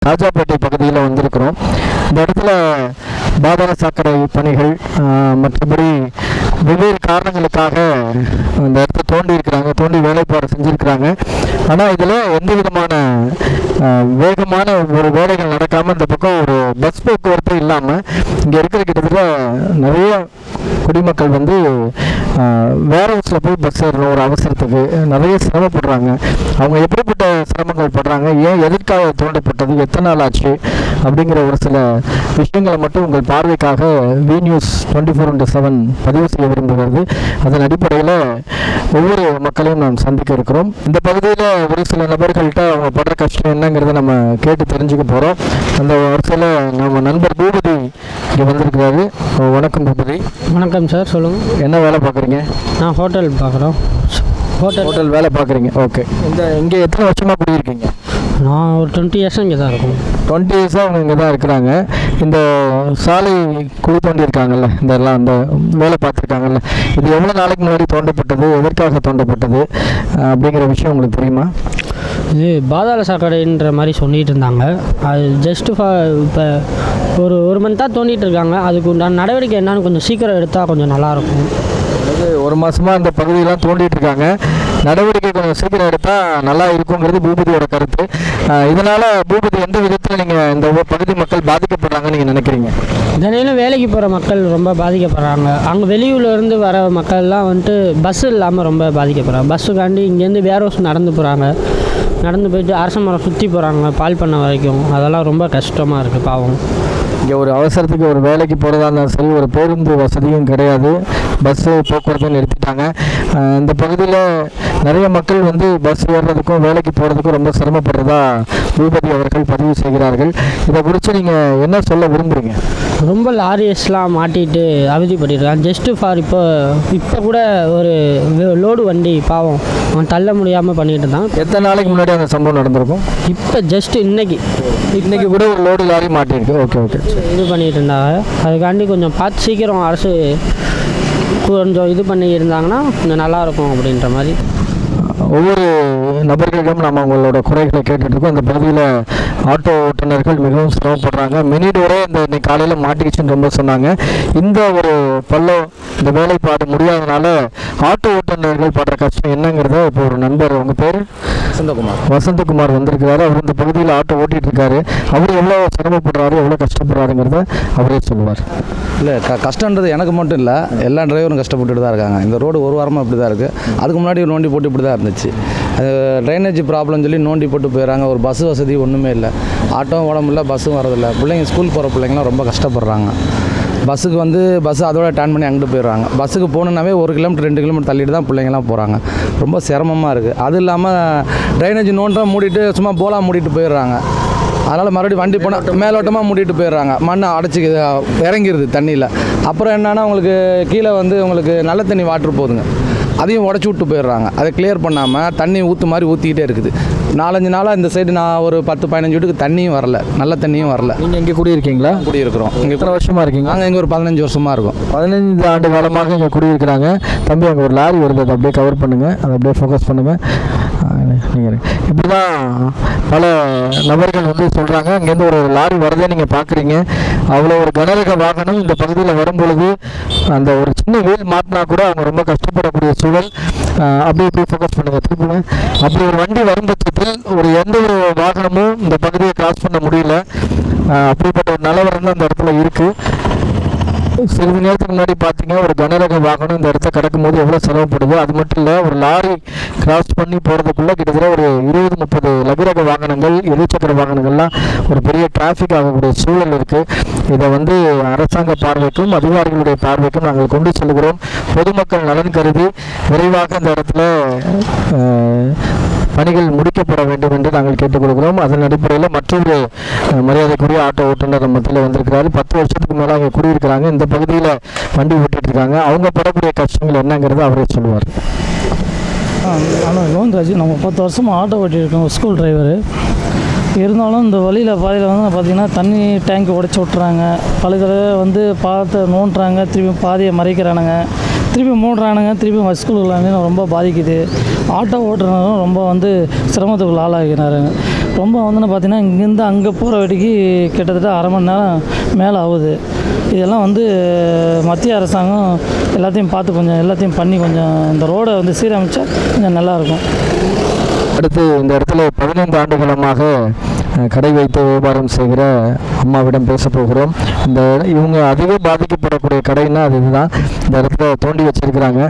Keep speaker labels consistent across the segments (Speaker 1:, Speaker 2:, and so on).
Speaker 1: காஜாப்பேட்டை பகுதியில் வந்திருக்கிறோம். இந்த இடத்துல பாதாள சாக்கடை பணிகள் மற்றபடி வெவ்வேறு காரணங்களுக்காக இந்த இடத்த தோண்டி வேலைப்பாடு செஞ்சுருக்கிறாங்க. ஆனால் இதில் எந்த விதமான வேகமான ஒரு வேலைகள் நடக்காமல் இந்த பக்கம் ஒரு பஸ் போக்குவரத்து இல்லாமல் இங்கே இருக்கிற கிட்டத்தட்ட நிறைய குடிமக்கள் வந்து வேர் ஹவுஸில் போய் பஸ் ஏறணும் ஒரு அவசரத்துக்கு நிறைய சிரமப்படுறாங்க. அவங்க எப்படிப்பட்ட சிரமங்கள் படுறாங்க, ஏன் எதற்காக தோண்டப்பட்டது, எத்தனை நாள் ஆச்சு அப்படிங்கிற ஒரு சில விஷயங்களை மட்டும் உங்கள் பார்வைக்காக வி நியூஸ் 24/7 பதிவு செய்ய விரும்புகிறது. அதன் அடிப்படையில் ஒவ்வொரு மக்களையும் நாம் சந்திக்க இருக்கிறோம். இந்த பகுதியில் ஒரு சில நபர்கள்ட்ட அவங்க படுற கஷ்டம் என்னங்கிறத நம்ம கேட்டு தெரிஞ்சுக்க போகிறோம். அந்த வரிசையில் நம்ம நண்பர் பூபதி இங்கே வந்திருக்கிறாரு. வணக்கம் பூபதி.
Speaker 2: வணக்கம் சார், சொல்லுங்கள்.
Speaker 1: என்ன வேலை பார்க்குறீங்க?
Speaker 2: நான் ஹோட்டல் பார்க்குறோம்.
Speaker 1: ஹோட்டல் வேலை பார்க்குறீங்க. ஓகே. இங்கே எத்தனை வருஷமாக குடியிருக்கீங்க?
Speaker 2: நான் ஒரு 20 இயர்ஸ் இங்கே தான் இருக்கும்.
Speaker 1: 20 இயர்ஸாக அவங்க இங்கே தான் இருக்கிறாங்க. இந்த சாலை குழி தோண்டியிருக்காங்கல்ல, அந்த வேலை பார்த்துருக்காங்கல்ல, இது எவ்வளோ நாளைக்கு முன்னாடி தோண்டப்பட்டது, எதற்காக தோண்டப்பட்டது அப்படிங்கிற விஷயம் உங்களுக்கு தெரியுமா?
Speaker 2: இது பாதாள சாக்கடைன்ற மாதிரி சொல்லிகிட்டு இருந்தாங்க. அது ஜஸ்ட்டு இப்போ ஒரு மந்த்தாக தோண்டிகிட்டு இருக்காங்க. அதுக்கு உண்டான நடவடிக்கை என்னன்னு கொஞ்சம் சீக்கிரம் எடுத்தால் கொஞ்சம் நல்லாயிருக்கும்.
Speaker 1: அதாவது ஒரு மாதமாக இந்த பகுதியெல்லாம் தோண்டிகிட்டு இருக்காங்க. நடவடிக்கை கொஞ்சம் சீக்கிரம் எடுத்தால் நல்லா இருக்குங்கிறது பூபதியோட கருத்து. இதனால் பூபதி எந்த விதத்தில் நீங்கள் இந்த பகுதி மக்கள் பாதிக்கப்படுறாங்கன்னு நீங்கள் நினைக்கிறீங்க?
Speaker 2: தினையிலும் வேலைக்கு போகிற மக்கள் ரொம்ப பாதிக்கப்படுறாங்க. அங்கே வெளியூர்லேருந்து வர மக்கள்லாம் வந்துட்டு பஸ்ஸு இல்லாமல் ரொம்ப பாதிக்கப்படுறாங்க. பஸ்ஸுக்காண்டி இங்கேருந்து வேர் ஹவுஸ் நடந்து போயிட்டு அரச மரம் சுற்றி போகிறாங்க பால் பண்ண வரைக்கும். அதெல்லாம் ரொம்ப கஷ்டமாக இருக்குது பாவம்.
Speaker 1: இங்கே ஒரு அவசரத்துக்கு ஒரு வேலைக்கு போகிறதா இருந்தாலும் சரி, ஒரு பேருந்து வசதியும் கிடையாது, பஸ்ஸு போக்குவரத்தை நிறுத்திட்டாங்க. இந்த பகுதியில் நிறைய மக்கள் வந்து பஸ் ஏறுறதுக்கும் வேலைக்கு போகிறதுக்கும் ரொம்ப சிரமப்படுறதா பூபதி அவர்கள் பதிவு செய்கிறார்கள். இதை குறித்து நீங்கள் என்ன சொல்ல விரும்புகிறீங்க?
Speaker 2: ரொம்ப லாரியஸ்லாம் மாட்டிட்டு அவதிப்பட்டிருக்காங்க. ஜஸ்ட்டு ஃபார் இப்போ கூட ஒரு லோடு வண்டி பாவம் அவன் தள்ள முடியாமல் பண்ணிகிட்டு இருந்தான்.
Speaker 1: எத்தனை நாளைக்கு முன்னாடி அந்த சம்பவம் நடந்திருக்கும்?
Speaker 2: இப்போ ஜஸ்ட்டு இன்னைக்கு
Speaker 1: கூட ஒரு லோடு லாரி மாட்டிருக்கு. ஓகே.
Speaker 2: இது பண்ணிகிட்டு இருந்தாங்க. அதுக்காண்டி கொஞ்சம் பார்த்து சீக்கிரம் அரசு கொஞ்சம் இது பண்ணி இருந்தாங்கன்னா கொஞ்சம் நல்லாயிருக்கும் அப்படின்ற மாதிரி.
Speaker 1: ஒவ்வொரு நபர்களிடம் நம்ம அவங்களோட குறைகளை கேட்டுட்ருக்கோம். அந்த பகுதியில் ஆட்டோ ஓட்டுநர்கள் மிகவும் சிரமப்படுறாங்க. மினி டோரே இன்னைக்கு காலையில் மாட்டிக்கிச்சுன்னு ரொம்ப சொன்னாங்க. இந்த ஒரு இந்த வேலைப்பாடு முடியாதனால ஆட்டோ ஓட்டுநர்கள் படுற கஷ்டம் என்னங்கிறத இப்போ ஒரு நண்பர், உங்கள் பேர்? வசந்தகுமார் வந்திருக்கிறாரு. அவர் இந்த பகுதியில் ஆட்டோ ஓட்டிகிட்டு இருக்காரு. அவர் எவ்வளோ சிரமப்படுறாரு, எவ்வளோ கஷ்டப்படுறாருங்கிறத அவரே சொல்லுவார்.
Speaker 3: இல்லை, கஷ்டன்றது எனக்கு மட்டும் இல்லை, எல்லா டிரைவரும் கஷ்டப்பட்டுட்டு தான் இருக்காங்க. இந்த ரோடு ஒரு வாரமாக இப்படி தான் இருக்குது. அதுக்கு முன்னாடி ஒரு நோண்டி போட்டு இப்படி தான் இருந்துச்சு. ட்ரைனேஜ் ப்ராப்ளம் சொல்லி நோண்டி போட்டு போயிடறாங்க. ஒரு பஸ் வசதி ஒன்றுமே இல்லை. ஆட்டோவும் ஓட முடியல, பஸ்ஸும் வரதில்லை. பிள்ளைங்க ஸ்கூல் போகிற பிள்ளைங்களாம் ரொம்ப கஷ்டப்படுறாங்க. பஸ்ஸு அதோட டர்ன் பண்ணி அங்கிட்டு போயிடுறாங்க. பஸ்ஸுக்கு போகணுன்னாவே 1 கிலோமீட்டர் 2 கிலோமீட்டர் தள்ளிட்டு தான் பிள்ளைங்களாம் போகிறாங்க. ரொம்ப சிரமமாக இருக்குது. அது இல்லாமல் ட்ரைனேஜ் நோண்டா மூடிட்டு சும்மா போலாம் மூடிட்டு போயிடுறாங்க. அதனால் மறுபடியும் வண்டி போனால் மேலோட்டமாக மூடிட்டு போயிடுறாங்க. மண்ணை அடைச்சி இறங்கிடுது தண்ணியில். அப்புறம் என்னென்னா உங்களுக்கு கீழே வந்து உங்களுக்கு நல்ல தண்ணி வாட்ரு போகுதுங்க, அதையும் உடச்சி விட்டு போயிடுறாங்க. அதை கிளியர் பண்ணாமல் தண்ணி ஊற்று மாதிரி ஊற்றிக்கிட்டே இருக்குது. 4-5 நாளாக இந்த சைடு நான் ஒரு 10-15 வீட்டுக்கு தண்ணியும் வரல, நல்ல தண்ணியும் வரல.
Speaker 1: நீங்கள் இங்கே குடியிருக்கீங்களா?
Speaker 3: குடியிருக்கிறோம். இங்கே
Speaker 1: எத்தனை வருஷமாக இருக்கீங்க?
Speaker 3: நாங்கள் இங்கே ஒரு 15 வருஷமாக இருக்கும்.
Speaker 1: 15 ஆண்டு காலமாக இங்கே குடியிருக்கிறாங்க. தம்பி, அங்கே ஒரு லாரி வருது, அதை அப்படியே கவர் பண்ணுங்கள், அதை அப்படியே ஃபோக்கஸ் பண்ணுங்கள். நீங்கள் இப்படி தான் பல நபர்கள் வந்து சொல்கிறாங்க. இங்கேருந்து ஒரு லாரி வரதே நீங்கள் பார்க்குறீங்க. அவ்வளோ ஒரு கனரக வாகனம் இந்த பகுதியில் வரும்பொழுது அந்த ஒரு சின்ன வீல் மாட்டினா கூட அவங்க ரொம்ப கஷ்டப்படக்கூடிய சூழல். அப்படி இப்படி ஃபோக்கஸ் பண்ணுங்கள், திருப்புங்க. அப்படி ஒரு வண்டி வரும் பட்சத்தில் எந்த ஒரு வாகனமும் இந்த பகுதியை கிராஸ் பண்ண முடியல. அப்படிப்பட்ட ஒரு நிலவரம் தான் இந்த இடத்துல இருக்குது. சிறிது நேரத்துக்கு முன்னாடி பார்த்தீங்க, ஒரு கனரக வாகனம் இந்த இடத்த கடக்கும்போது எவ்வளோ சிரமப்படுது. அது மட்டும் இல்லை, ஒரு லாரி கிராஸ் பண்ணி போகிறதுக்குள்ளே கிட்டத்தட்ட ஒரு 20-30 லகுரக வாகனங்கள், இருசக்கர வாகனங்கள்லாம் ஒரு பெரிய டிராஃபிக் ஆகக்கூடிய சூழல் இருக்குது. இதை வந்து அரசாங்க பார்வைக்கும் அதிகாரிகளுடைய பார்வைக்கும் நாங்கள் கொண்டு செல்கிறோம். பொதுமக்கள் நலன் கருதி விரைவாக இந்த இடத்துல பணிகள் முடிக்கப்பட வேண்டும் என்று நாங்கள் கேட்டுக்கொள்கிறோம். அதன் அடிப்படையில் மற்றொரு மரியாதைக்குரிய ஆட்டோ ஓட்டுநர் மத்தியில் வந்திருக்கிறாரு. 10 வருஷத்துக்கு மேலே அவங்க குடியிருக்கிறாங்க, இந்த பகுதியில் வண்டி ஓட்டிகிட்டு இருக்காங்க. அவங்க படக்கூடிய கஷ்டங்கள் என்னங்கிறத அவரே சொல்லுவார்.
Speaker 4: ஆனால் லோன்ராஜ், நம்ம 10 வருஷமாக ஆட்டோ ஓட்டியிருக்கோம், ஸ்கூல் டிரைவரு. இருந்தாலும் இந்த வழியில் பாதையில் வந்து பார்த்திங்கன்னா தண்ணி டேங்க் உடைச்சி விட்றாங்க, பல தடவை வந்து பாதை நோண்டுறாங்க, திருப்பி பாதையை மறைக்கிறானுங்க, திருப்பி மூடுறானுங்க, திருப்பி ஸ்கூலுக்கு ரொம்ப பாதிக்குது. ஆட்டோ ஓட்டுறவங்களும் ரொம்ப வந்து சிரமத்துக்குள்ள ஆளாகிறாருங்க. ரொம்ப வந்து பார்த்திங்கன்னா இங்கேருந்து அங்கே போகிற வரைக்கு கிட்டத்தட்ட அரை மணி நேரம் மேலே ஆகுது. இதெல்லாம் வந்து மத்திய அரசாங்கம் எல்லாத்தையும் பார்த்து கொஞ்சம் எல்லாத்தையும் பண்ணி கொஞ்சம் இந்த ரோடை வந்து சீரமைச்சா கொஞ்சம் நல்லாயிருக்கும்.
Speaker 1: அடுத்து இந்த இடத்துல 15 ஆண்டுகளமாக கடை வைத்து வியாபாரம் செய்கிற அம்மாவிடம் பேச போகிறோம். இவங்க அதிக பாதிக்கப்படக்கூடிய கடைன்னா அது இதுதான். இந்த இடத்துல தோண்டி வச்சிருக்கிறாங்க.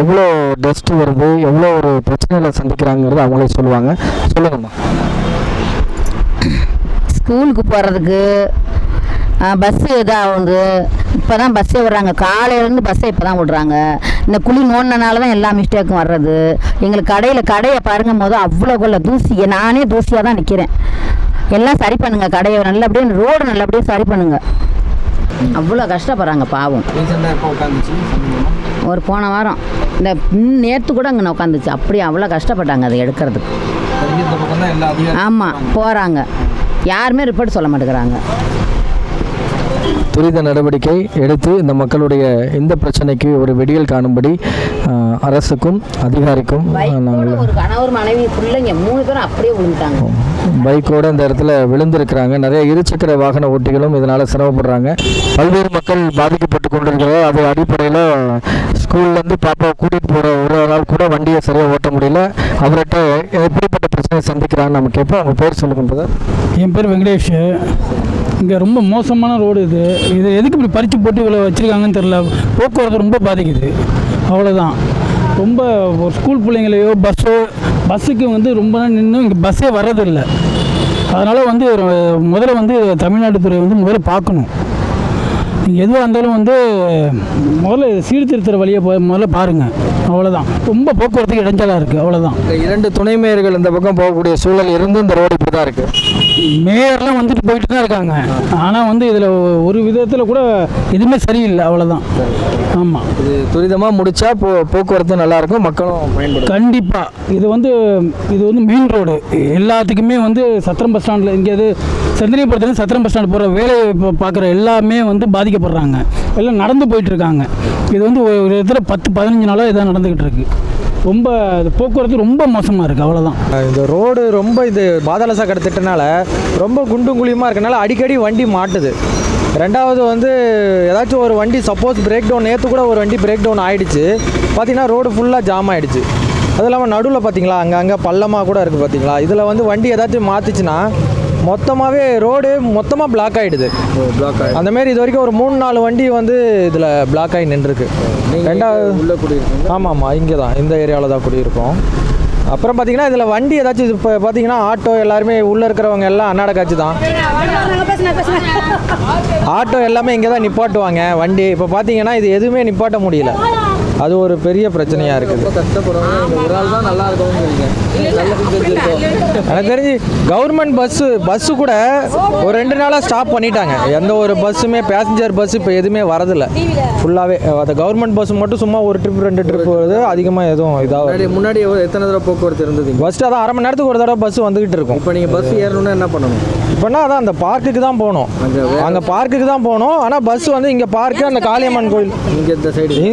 Speaker 1: எவ்வளோ டஸ்ட் வருது, எவ்வளோ ஒரு பிரச்சனைகளை சந்திக்கிறாங்கிறது அவங்களே சொல்லுவாங்க. சொல்லுங்கம்மா.
Speaker 5: ஸ்கூலுக்கு போகிறதுக்கு பஸ்ஸு இதாகுது. இப்போ தான் பஸ்ஸே விடுறாங்க, காலையிலேருந்து பஸ்ஸை இப்போ தான் விடுறாங்க. இந்த குழி நோண்டினால தான் எல்லா மிஸ்டேக்கும் வர்றது. எங்களுக்கு கடையை பாருங்கும் போது அவ்வளோ தூசி, நானே தூசியாக தான் நிற்கிறேன். எல்லாம் சரி பண்ணுங்கள், கடையை நல்லபடியாக ரோடு நல்லபடியாக சரி பண்ணுங்கள். அவ்வளோ கஷ்டப்படுறாங்க பாவம். ஒரு போன வாரம் இந்த நேற்று கூட அங்கே உட்காந்துச்சு. அப்படி அவ்வளோ கஷ்டப்பட்டாங்க அதை எடுக்கிறதுக்கு. ஆமாம், போகிறாங்க, யாருமே ரிப்போர்ட் சொல்ல மாட்டேங்கிறாங்க.
Speaker 1: துரித நடவடிக்கை எடுத்து இந்த மக்களுடைய இந்த பிரச்சனைக்கு ஒரு விடியல் காணும்படி அரசுக்கும் அதிகாரிக்கும் நாங்கள்
Speaker 5: ஒரு கணவர் மனைவி பிள்ளைங்க 3 பேரும் அப்படியே விழுந்துட்டாங்க.
Speaker 1: பைக்கோடு இந்த இடத்துல விழுந்திருக்கிறாங்க. நிறைய இருசக்கர வாகன ஓட்டிகளும் இதனால் சிரமப்படுறாங்க. பல்வேறு மக்கள் பாதிக்கப்பட்டு கொண்டிருக்கிறார். அது அடிப்படையில் ஸ்கூல்லேருந்து பாப்பாவை கூட்டிகிட்டு போகிற ஒரு நாள் கூட வண்டியை சரியாக ஓட்ட முடியல. அவர்கிட்ட எப்படிப்பட்ட பிரச்சனை சந்திக்கிறான்னு நம்ம கேட்போம். அவங்க பேர் சொல்லுங்க.
Speaker 6: என் பேர் வெங்கடேஷ். இங்கே ரொம்ப மோசமான ரோடு இது எதுக்கு இப்படி பறித்து போட்டு இவ்வளோ வச்சுருக்காங்கன்னு தெரில. போக்குவரத்து ரொம்ப பாதிக்குது, அவ்வளோதான். ரொம்ப ஒரு ஸ்கூல் பிள்ளைங்களையோ பஸ்ஸுக்கு வந்து ரொம்ப நாள் நின்று இங்கே பஸ்ஸே வர்றதில்லை. அதனால் வந்து முதல்ல வந்து தமிழ்நாடு துறை வந்து முதல்ல பார்க்கணும். நீங்கள் எதுவாக இருந்தாலும் வந்து முதல்ல சீர்திருத்துற வழியை முதல்ல பாருங்கள், அவ்வளோதான். ரொம்ப போக்குவரத்துக்கு இடைஞ்சலாக இருக்குது, அவ்வளோதான்.
Speaker 1: 2 துணை மேயர்கள் இந்த பக்கம் போகக்கூடிய சூழல் இருந்து இந்த ரோடு இப்படி தான் இருக்குது.
Speaker 6: மேயர்லாம் வந்துட்டு போயிட்டு தான் இருக்காங்க. ஆனால் வந்து இதில் ஒரு விதத்தில் கூட எதுவுமே சரியில்லை, அவ்வளோதான். ஆமாம்,
Speaker 1: இது துரிதமாக முடித்தா போக்குவரத்து நல்லாயிருக்கும், மக்களும் பயன்படும்.
Speaker 6: கண்டிப்பாக. இது வந்து மெயின் ரோடு. எல்லாத்துக்குமே வந்து சத்திரம் பஸ் ஸ்டாண்டில் இங்கேயாவது செந்தனியபுரத்துலேருந்து சத்திரம் பஸ் ஸ்டாண்ட் போகிற வேலையை பார்க்குற எல்லாமே வந்து பாதிக்கப்படுறாங்க. எல்லாம் நடந்து போயிட்டுருக்காங்க. இது வந்து ஒரு விதத்தில் 10-15 நாளாக இதாக நடந்துக்கிட்டு இருக்குது. ரொம்ப போக்குவரத்து ரொம்ப மோசமாக இருக்குது, அவ்வளோதான்.
Speaker 7: இந்த ரோடு ரொம்ப இது பாதாள சாக்கடை திட்டனால ரொம்ப குண்டும் குழியுமாக இருக்கனால அடிக்கடி வண்டி மாட்டுது. ரெண்டாவது வந்து ஏதாச்சும் ஒரு வண்டி சப்போஸ் பிரேக் டவுன், நேற்று கூட ஒரு வண்டி பிரேக் டவுன் ஆகிடுச்சு. பார்த்திங்கன்னா ரோடு ஃபுல்லாக ஜாம் ஆகிடுச்சு. அதுவும் இல்லாமல் நடுவில் பார்த்திங்களா அங்கே பள்ளமாக கூட இருக்குது பார்த்திங்களா. இதில் வந்து வண்டி ஏதாச்சும் மாற்றிச்சுன்னா மொத்தமாகவே ரோடு மொத்தமாக பிளாக் ஆகிடுது. அந்தமாரி இது வரைக்கும் ஒரு 3-4 வண்டி வந்து இதில் பிளாக் ஆகி நின்றுருக்கு. ரெண்டாவது ஆமாம், இங்கே தான் இந்த ஏரியாவில் தான் குடியிருக்கோம். அப்புறம் பார்த்திங்கன்னா இதில் வண்டி ஏதாச்சும் இப்போ பார்த்திங்கன்னா ஆட்டோ எல்லாருமே உள்ளே இருக்கிறவங்க எல்லாம் அன்னாட காட்சி தான். ஆட்டோ எல்லாமே இங்கே தான் நிப்பாட்டுவாங்க வண்டி. இப்போ பார்த்திங்கன்னா இது எதுவுமே நிப்பாட்ட முடியல. அது ஒரு பெரிய பிரச்சனையாக இருக்குது. எனக்கு தெரிஞ்சு கவர்மெண்ட் பஸ்ஸு கூட ஒரு 2 நாளாக ஸ்டாப் பண்ணிட்டாங்க. எந்த ஒரு பஸ்ஸுமே பேசஞ்சர் பஸ் இப்போ எதுவுமே வரதில்லை. ஃபுல்லாகவே அந்த கவர்மெண்ட் பஸ் மட்டும் சும்மா ஒரு ட்ரிப் 2 ட்ரிப் வருது. அதிகமாக எதுவும் இதாக
Speaker 1: முன்னாடி எத்தனை தடவை போக்குவரத்து இருந்தது?
Speaker 7: ஃபஸ்ட்டு அதான் அரை மணி நேரத்துக்கு ஒரு தடவை பஸ் வந்துக்கிட்டு இருக்கும்.
Speaker 1: இப்போ நீங்கள் பஸ் ஏறணும்னா என்ன பண்ணணும்?
Speaker 7: இப்போனா அதான் அந்த பார்க்குக்கு தான் போகணும். அங்கே பார்க்குக்கு தான் போகணும். ஆனால் பஸ் வந்து இங்கே பார்க்கு அந்த காளியம்மன் கோயில்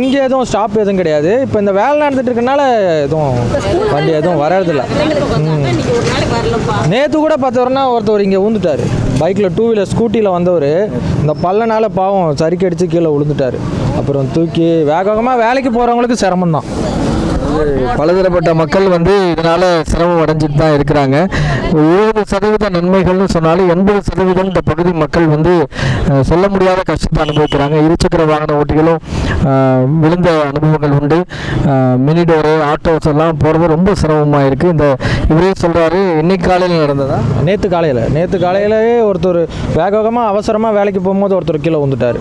Speaker 7: இங்கே எதுவும் ஸ்டாப் எதுவும் கிடையாது. இப்போ இந்த வேலை நடந்துட்டு இருக்கனால எதுவும் வண்டி எதுவும் வர்றதில்ல. நேற்று கூட பார்த்தவர்னா ஒருத்தர் இங்கே விழுந்துட்டார். பைக்கில் 2 வீலர் ஸ்கூட்டியில் வந்தவர் இந்த பள்ளனால பாவம் சறுக்கி அடித்து கீழே விழுந்துட்டார். அப்புறம் தூக்கி வேகமாக வேலைக்கு போகிறவங்களுக்கு சிரமம் தான்.
Speaker 1: பலதரப்பட்ட மக்கள் வந்து இதனால் சிரமம் அடைஞ்சிட்டு தான் இருக்கிறாங்க. 20% நன்மைகள்னு சொன்னாலும் 80% இந்த பகுதி மக்கள் வந்து சொல்ல முடியாத கஷ்டத்தை அனுபவிக்கிறாங்க. இருசக்கர வாகன ஓட்டிகளும் விழுந்த அனுபவங்கள் உண்டு. மினி டோரு ஆட்டோஸ் எல்லாம் போகிறது ரொம்ப சிரமமாக இருக்குது. இந்த இவரே சொல்கிறாரு, இன்னைக்கு காலையில் நடந்ததா?
Speaker 7: நேற்று காலையிலே ஒருத்தர் வேகமாக அவசரமாக வேலைக்கு போகும்போது ஒருத்தர் கீழே வந்துட்டார்.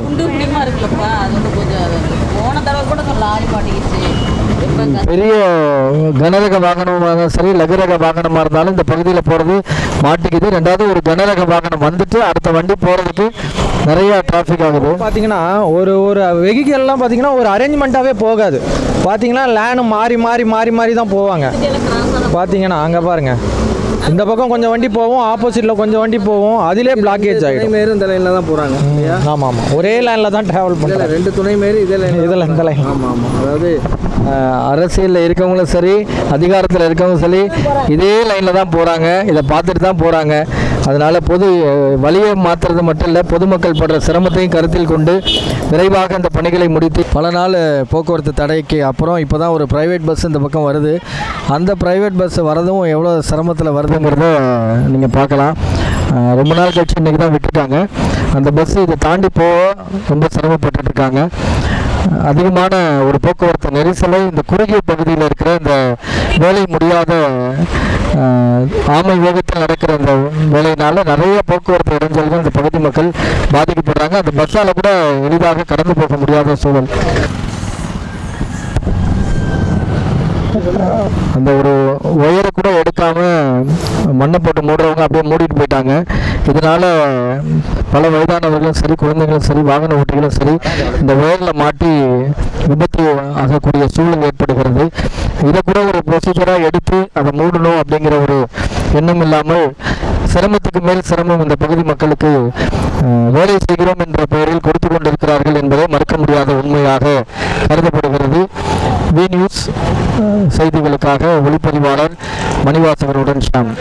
Speaker 1: பெரிய கனரக வாகனமாக சரி லகுரக வாகனமாக இருந்தாலும் இந்த பகுதியில் போகிறது மாட்டிக்குது. ரெண்டாவது ஒரு கனரக வாகனம் வந்துட்டு அடுத்த வண்டி போகிறதுக்கு நிறைய டிராஃபிக் ஆகுது.
Speaker 7: பார்த்தீங்கன்னா ஒரு வெஹிக்கல்லாம் பார்த்தீங்கன்னா ஒரு அரேஞ்ச்மெண்ட்டாகவே போகாது. பார்த்தீங்கன்னா லேனு மாறி தான் போவாங்க. பார்த்தீங்கன்னா அங்கே பாருங்கள் இந்த பக்கம் கொஞ்சம் வண்டி போகும், ஆப்போசிட்டில் கொஞ்சம் வண்டி போகும், அதிலே பிளாக்கேஜ் ஆகிடும்.
Speaker 1: மேரும் இந்த லைனில் தான் போகிறாங்க இல்லையா?
Speaker 7: ஆமாம் ஆமாம், ஒரே லைனில் தான் ட்ராவல் பண்ணுறேன்.
Speaker 1: 2 துணை மேரு இதே லைன்
Speaker 7: இந்த லைன்.
Speaker 1: ஆமாம் ஆமாம். அதாவது அரசியலில் இருக்கவங்களும் சரி, அதிகாரத்தில் இருக்கவங்களும் சரி, இதே லைனில் தான் போகிறாங்க. இதை பார்த்துட்டு தான் போகிறாங்க. அதனால் வழியை மாற்றுறது மட்டும் இல்லை, பொதுமக்கள் படுற சிரமத்தையும் கருத்தில் கொண்டு விரைவாக அந்த பணிகளை முடித்து பல நாள் போக்குவரத்து தடைக்கு அப்புறம் இப்போ தான் ஒரு ப்ரைவேட் பஸ் இந்த பக்கம் வருது. அந்த ப்ரைவேட் பஸ் வரதும் எவ்வளோ சிரமத்தில் வருதுங்கிறத நீங்கள் பார்க்கலாம். ரொம்ப நாள் கழிச்சு இன்றைக்கி தான் விட்டுட்டாங்க. அந்த பஸ் இதை தாண்டி போக ரொம்ப சிரமப்பட்டுருக்காங்க. அதிகமான ஒரு போக்குவரத்து நெரிசலை இந்த குறுகிய பகுதியில் இருக்கிற இந்த வேலை முடியாத ஆமை வேகத்தில் நடக்கிற அந்த வேலையினால நிறைய போக்குவரத்து இடைஞ்சல்கள் இந்த பகுதி மக்கள் பாதிக்கப்படுறாங்க. அந்த பஸ்ஸால் கூட எளிதாக கடந்து போக முடியாத சூழல். அந்த ஒரு ஒயரை கூட எடுக்காம மண்ணை போட்டு மூடுறவங்க அப்படியே மூடிட்டு போயிட்டாங்க. இதனால பல வயதானவர்களும் சரி, குழந்தைகளும் சரி, வாகன ஓட்டிகளும் சரி இந்த ஒயரில் மாட்டி விபத்து ஆகக்கூடிய சூழல் ஏற்படுகிறது. இதை கூட ஒரு ப்ரொசீஜராக எடுத்து அதை மூடணும் அப்படிங்கிற ஒரு எண்ணம் இல்லாமல் சிரமத்துக்கு மேல் சிரமம் இந்த பகுதி மக்களுக்கு வேலை செய்கிறோம் என்ற பெயரில் கொடுத்து கொண்டிருக்கிறார்கள் என்பதை மறுக்க முடியாத உண்மையாக கருதப்படுகிறது. வி நியூஸ் செய்திகளுக்காக ஒளிப்பதிவாளர் மணிவாசகருடன் ஷாம்.